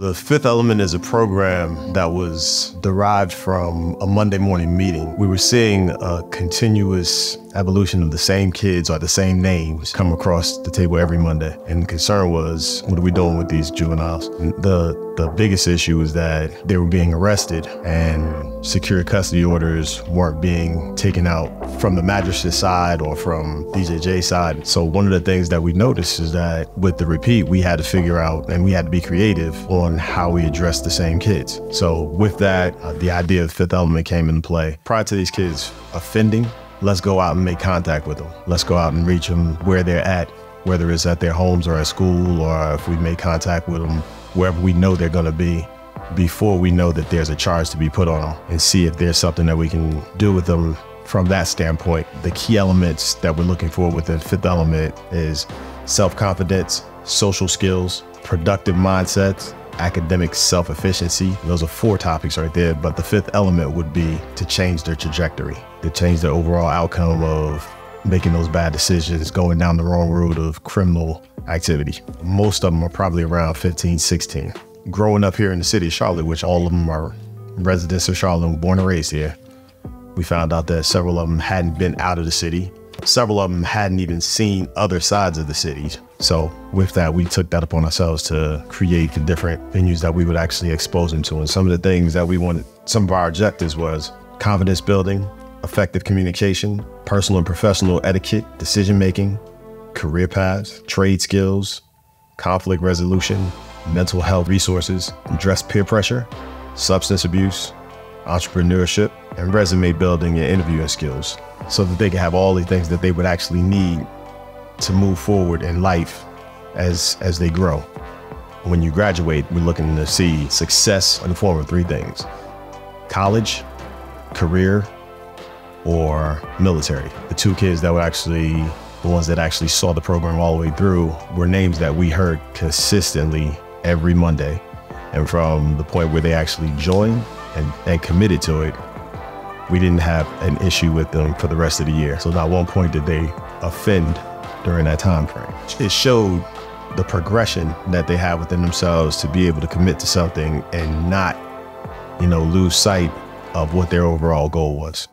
The Fifth Element is a program that was derived from a Monday morning meeting. We were seeing a continuous evolution of the same kids or the same names come across the table every Monday. And the concern was, what are we doing with these juveniles? And the biggest issue was that they were being arrested and secure custody orders weren't being taken out from the magistrate side or from DJJ side. So one of the things that we noticed is that with the repeat, we had to figure out and we had to be creative on how we address the same kids. So with that, the idea of Fifth Element came into play. Prior to these kids offending, let's go out and make contact with them. Let's go out and reach them where they're at, whether it's at their homes or at school, or if we make contact with them wherever we know they're gonna be, before we know that there's a charge to be put on them, and see if there's something that we can do with them from that standpoint. The key elements that we're looking for within Fifth Element is self-confidence, social skills, productive mindsets, academic self-efficiency. Those are 4 topics right there, but the 5th element would be to change their trajectory, to change the overall outcome of making those bad decisions, going down the wrong route of criminal activity. Most of them are probably around 15, 16. Growing up here in the city of Charlotte, which all of them are residents of Charlotte, born and raised here, we found out that several of them hadn't been out of the city. Several of them hadn't even seen other sides of the city. So with that, we took that upon ourselves to create the different venues that we would actually expose them to. And some of the things that we wanted, some of our objectives was confidence building, effective communication, personal and professional etiquette, decision-making, career paths, trade skills, conflict resolution, mental health resources, address peer pressure, substance abuse, entrepreneurship, and resume building and interviewing skills, so that they can have all the things that they would actually need to move forward in life as they grow. When you graduate, we're looking to see success in the form of 3 things: college, career, or military. The 2 kids that were actually the ones that actually saw the program all the way through were names that we heard consistently every Monday. And from the point where they actually joined and committed to it, we didn't have an issue with them for the rest of the year. So not one point did they offend during that time frame. It showed the progression that they have within themselves to be able to commit to something and not, lose sight of what their overall goal was.